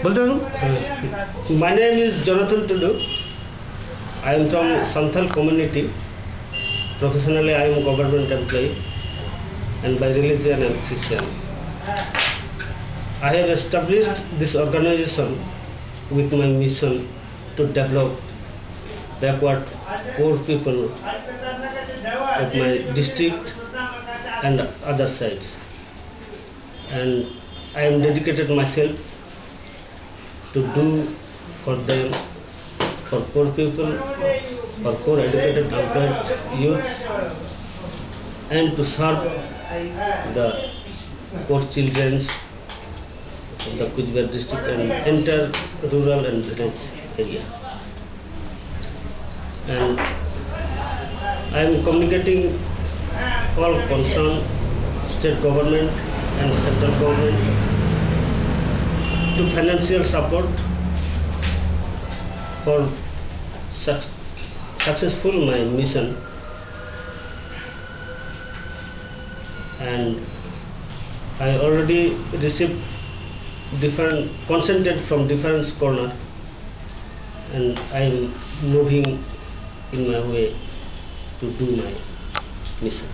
My name is Jonathan Tudu. I am from Santhal community. Professionally, I am a government employee, and by religion, I am Christian. I have established this organization with my mission to develop backward poor people of my district and other sides. And I am dedicated myself to do for them, for poor people, for poor educated unemployed youth, and to serve the poor children of the Kujbehar district and entire rural and village area. And I am communicating all concerned state government and central government to financial support for successful my mission, and I already received different consented from different corner, and I am moving in my way to do my mission.